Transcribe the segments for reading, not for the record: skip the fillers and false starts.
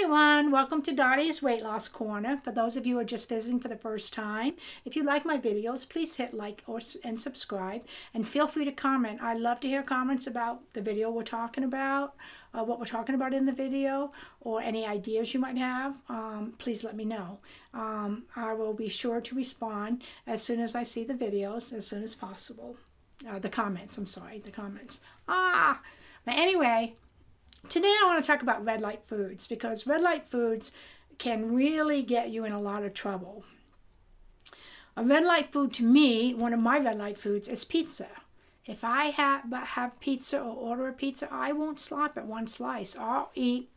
everyone, welcome to Dottie's Weight Loss Corner. For those of you who are just visiting for the first time, if you like my videos, please hit like and subscribe, and feel free to comment. I love to hear comments about the video we're talking about, what we're talking about in the video, or any ideas you might have. Please let me know. I will be sure to respond as soon as I see the videos, as soon as possible. The comments. But anyway, today I want to talk about red light foods, because red light foods can really get you in a lot of trouble. A red light food to me, one of my red light foods, is pizza. If I have pizza or order a pizza, I won't stop at one slice. I'll eat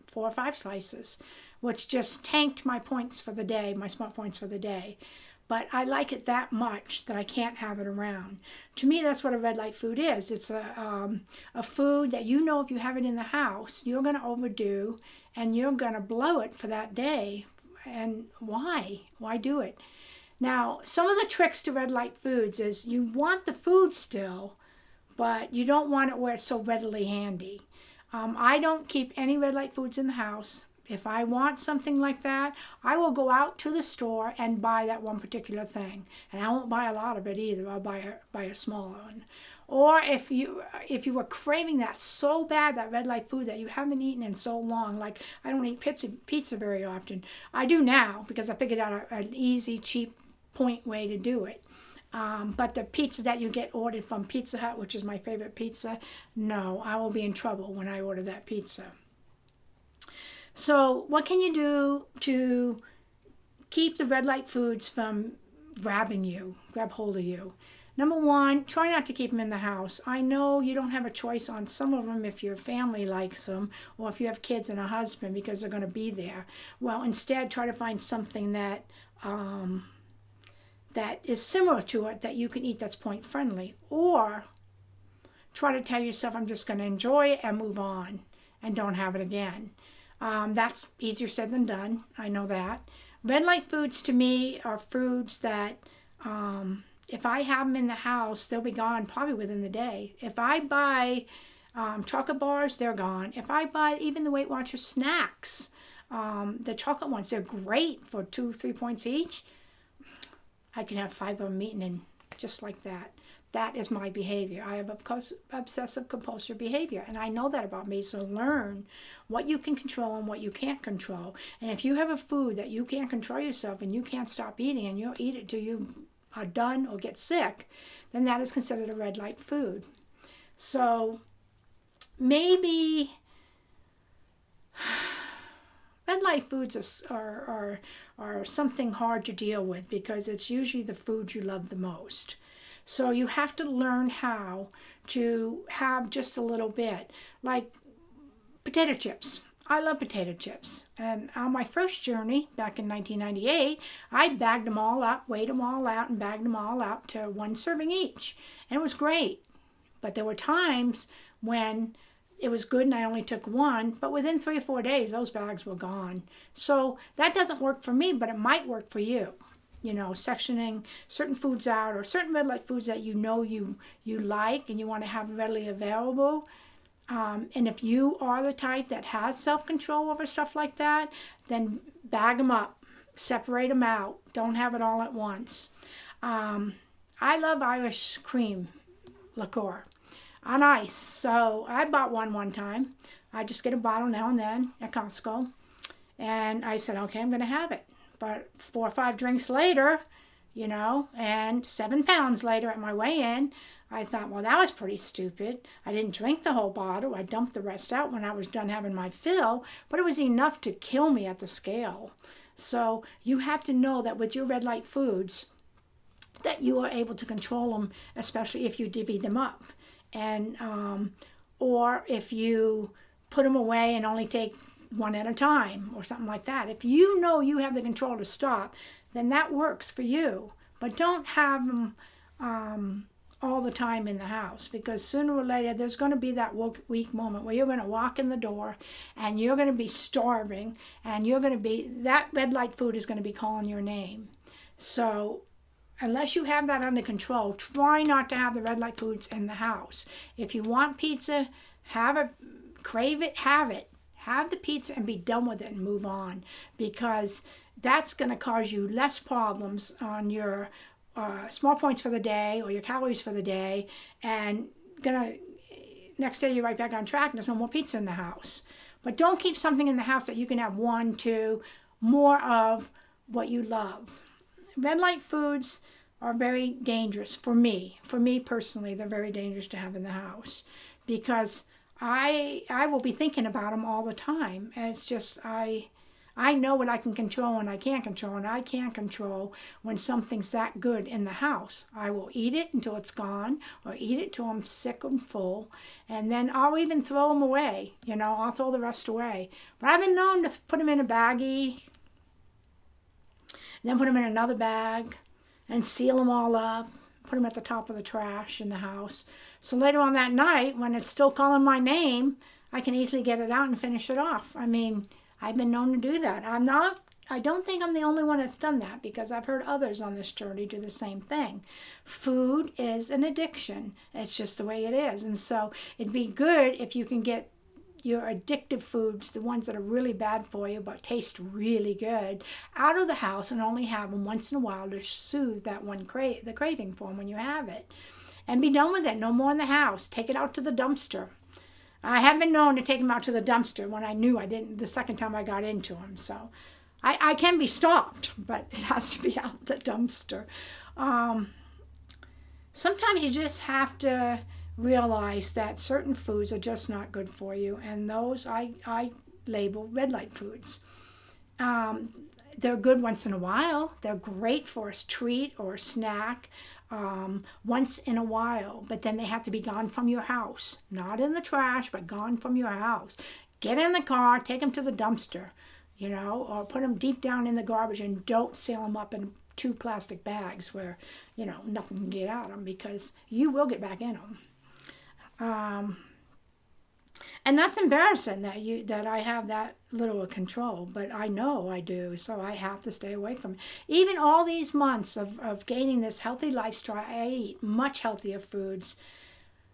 4 or 5 slices, which just tanked my points for the day, my smart points for the day. But I like it that much that I can't have it around. To me, that's what a red light food is. It's a food that you know if you have it in the house, you're going to overdo and you're going to blow it for that day. And why? Why do it? Now, some of the tricks to red light foods is you want the food still, but you don't want it where it's so readily handy. I don't keep any red light foods in the house. If I want something like that, I will go out to the store and buy that one particular thing. And I won't buy a lot of it either. I'll buy a small one. Or if you were craving that so bad, that red light food that you haven't eaten in so long, like I don't eat pizza very often. I do now because I figured out an easy, cheap point way to do it. But the pizza that you get ordered from Pizza Hut, which is my favorite pizza, no, I will be in trouble when I order that pizza. So what can you do to keep the red light foods from grab hold of you? Number one, try not to keep them in the house. I know you don't have a choice on some of them if your family likes them, or if you have kids and a husband, because they're going to be there. Well, instead, try to find something that that is similar to it that you can eat that's point friendly. Or try to tell yourself, I'm just going to enjoy it and move on and don't have it again. That's easier said than done. I know that. Red light foods to me are foods that if I have them in the house, they'll be gone probably within the day. If I buy chocolate bars, they're gone. If I buy even the Weight Watchers snacks, the chocolate ones, they're great for 2-3 points each. I can have 5 of them eaten in just like that. That is my behavior. I have obsessive compulsive behavior, and I know that about me. So learn what you can control and what you can't control. And if you have a food that you can't control yourself and you can't stop eating, and you'll eat it till you are done or get sick, then that is considered a red light food. So maybe red light foods are something hard to deal with, because it's usually the food you love the most. So you have to learn how to have just a little bit. Like potato chips. I love potato chips. And on my first journey back in 1998, I bagged them all up, weighed them all out, and bagged them all out to 1 serving each. And it was great. But there were times when it was good and I only took 1, but within 3 or 4 days, those bags were gone. So that doesn't work for me, but it might work for you. You know, sectioning certain foods out, or certain red light foods that you know you like and you want to have readily available. And if you are the type that has self-control over stuff like that, then bag them up, separate them out. Don't have it all at once. I love Irish cream liqueur on ice. So I bought one time. I just get a bottle now and then at Costco. And I said, okay, I'm going to have it. But 4 or 5 drinks later, you know, and 7 pounds later at my weigh-in, I thought, well, that was pretty stupid. I didn't drink the whole bottle. I dumped the rest out when I was done having my fill, but it was enough to kill me at the scale. So you have to know that with your red light foods, that you are able to control them, especially if you divvy them up. And or if you put them away and only take 1 at a time or something like that. If you know you have the control to stop, then that works for you. But don't have them all the time in the house, because sooner or later there's going to be that weak moment where you're going to walk in the door and you're going to be starving, and that red light food is going to be calling your name. So unless you have that under control, try not to have the red light foods in the house. If you want pizza, have it, crave it, have it. Have the pizza and be done with it and move on, because that's going to cause you less problems on your small points for the day or your calories for the day, and next day you're right back on track and there's no more pizza in the house. But don't keep something in the house that you can have one, two, more of what you love. Red light foods are very dangerous for me. For me personally, they're very dangerous to have in the house, because I will be thinking about them all the time. And it's just, I know what I can control and I can't control, and I can't control when something's that good in the house. I will eat it until it's gone, or eat it till I'm sick and full, and then I'll even throw them away. I'll throw the rest away. But I've been known to put them in a baggie, then put them in another bag, and seal them all up, put them at the top of the trash in the house. So later on that night, when it's still calling my name, I can easily get it out and finish it off. I mean, I've been known to do that. I don't think I'm the only one that's done that, because I've heard others on this journey do the same thing. Food is an addiction. It's just the way it is. And so it'd be good if you can get your addictive foods, the ones that are really bad for you but taste really good, out of the house, and only have them once in a while to soothe that the craving for them when you have it. And be done with it. No more in the house. Take it out to the dumpster. I have been known to take them out to the dumpster when I knew I didn't, the second time I got into them. So I can be stopped, but it has to be out the dumpster. Sometimes you just have to realize that certain foods are just not good for you, and those I label red light foods. They're good once in a while. They're great for a treat or a snack once in a while, but then they have to be gone from your house. Not in the trash, but gone from your house. Get in the car, take them to the dumpster, or put them deep down in the garbage, and don't seal them up in 2 plastic bags where, nothing can get out of them, because you will get back in them. And that's embarrassing that I have that little control, but I know I do, so I have to stay away from it. Even all these months of gaining this healthy lifestyle, I eat much healthier foods.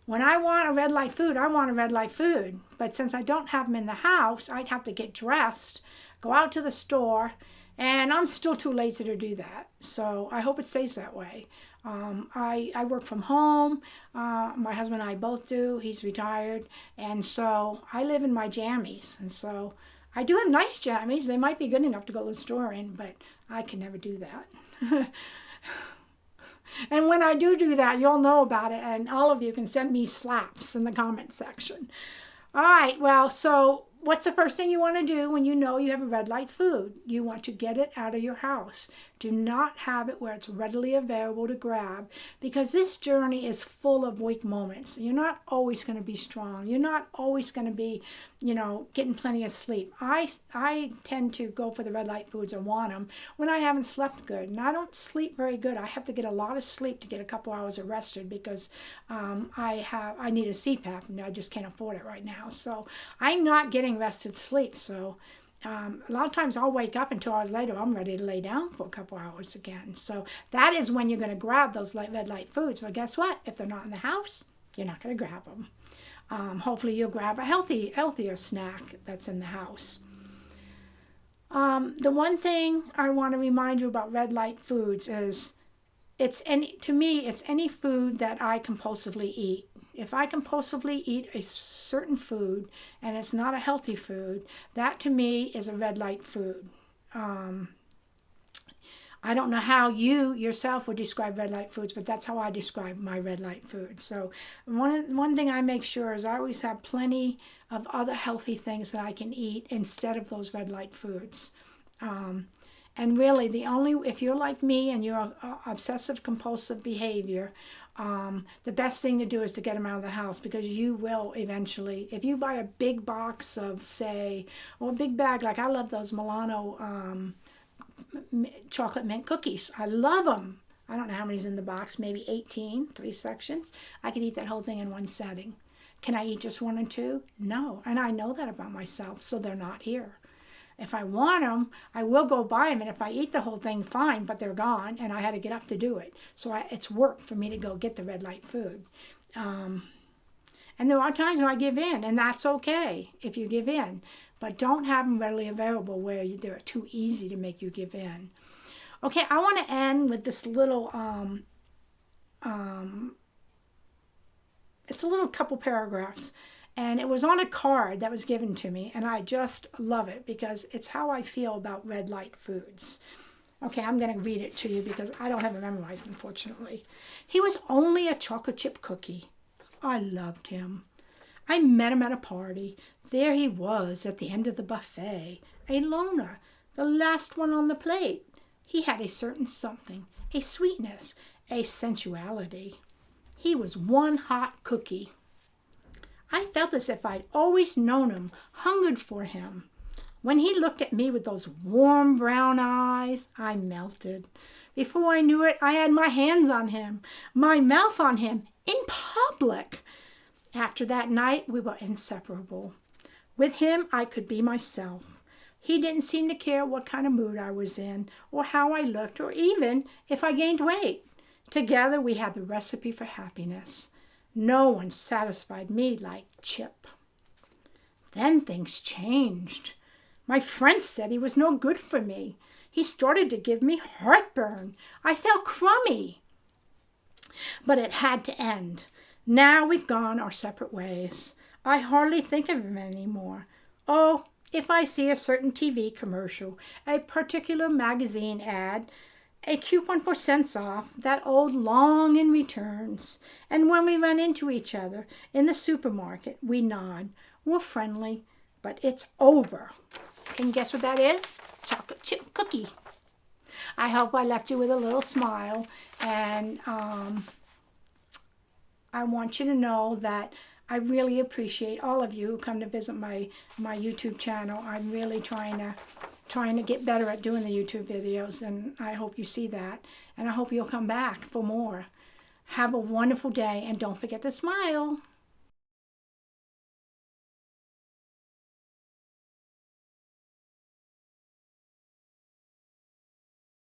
When I want a red light food, I want a red light food. But since I don't have them in the house, I'd have to get dressed, go out to the store, and I'm still too lazy to do that. So I hope it stays that way. I work from home. My husband and I both do. He's retired. And so I live in my jammies. And so I do have nice jammies. They might be good enough to go to the store in, but I can never do that. And when I do that, you'll know about it. And all of you can send me slaps in the comment section. All right. Well, so what's the first thing you want to do when you know you have a red light food? You want to get it out of your house. Do not have it where it's readily available to grab, because this journey is full of weak moments. You're not always going to be strong. You're not always going to be, getting plenty of sleep. I tend to go for the red light foods and want them when I haven't slept good. And I don't sleep very good. I have to get a lot of sleep to get a couple hours of rested, because I need a CPAP and I just can't afford it right now. So I'm not getting rested sleep. So a lot of times I'll wake up and 2 hours later I'm ready to lay down for a couple hours again. So that is when you're going to grab those red light foods. But guess what? If they're not in the house, you're not going to grab them. Hopefully you'll grab a healthier snack that's in the house. The one thing I want to remind you about red light foods is to me it's any food that I compulsively eat. If I compulsively eat a certain food and it's not a healthy food, that to me is a red light food. I don't know how you yourself would describe red light foods, but that's how I describe my red light food. So one thing I make sure is I always have plenty of other healthy things that I can eat instead of those red light foods. And really, if you're like me and you're obsessive compulsive behavior, the best thing to do is to get them out of the house, because you will eventually, if you buy a big box of, or a big bag, like I love those Milano chocolate mint cookies. I love them. I don't know how many's in the box, maybe 18, 3 sections. I could eat that whole thing in one setting. Can I eat just 1 or 2? No. And I know that about myself, so they're not here. If I want them, I will go buy them, and if I eat the whole thing, fine, but they're gone, and I had to get up to do it. So it's work for me to go get the red light food. And there are times when I give in, and that's okay if you give in. but don't have them readily available where they're too easy to make you give in. Okay, I want to end with this little, it's a little couple paragraphs, and it was on a card that was given to me, and I just love it because it's how I feel about red light foods. Okay, I'm going to read it to you because I don't have it memorized, unfortunately. He was only a chocolate chip cookie. I loved him. I met him at a party. There he was at the end of the buffet, a loner, the last one on the plate. He had a certain something, a sweetness, a sensuality. He was one hot cookie. I felt as if I'd always known him, hungered for him. When he looked at me with those warm brown eyes, I melted. Before I knew it, I had my hands on him, my mouth on him, in public. After that night, we were inseparable. With him, I could be myself. He didn't seem to care what kind of mood I was in, or how I looked, or even if I gained weight. Together, we had the recipe for happiness. No one satisfied me like Chip. Then things changed. My friends said he was no good for me. He started to give me heartburn. I felt crummy. But it had to end. Now we've gone our separate ways. I hardly think of him anymore. Oh, if I see a certain TV commercial, a particular magazine ad, a coupon for cents off, that old longing returns. And when we run into each other in the supermarket, we nod. We're friendly, but it's over. Can you guess what that is? Chocolate chip cookie. I hope I left you with a little smile, and I want you to know that I really appreciate all of you who come to visit my YouTube channel. I'm really trying to get better at doing the YouTube videos, and I hope you see that, and I hope you'll come back for more. Have a wonderful day, and don't forget to smile.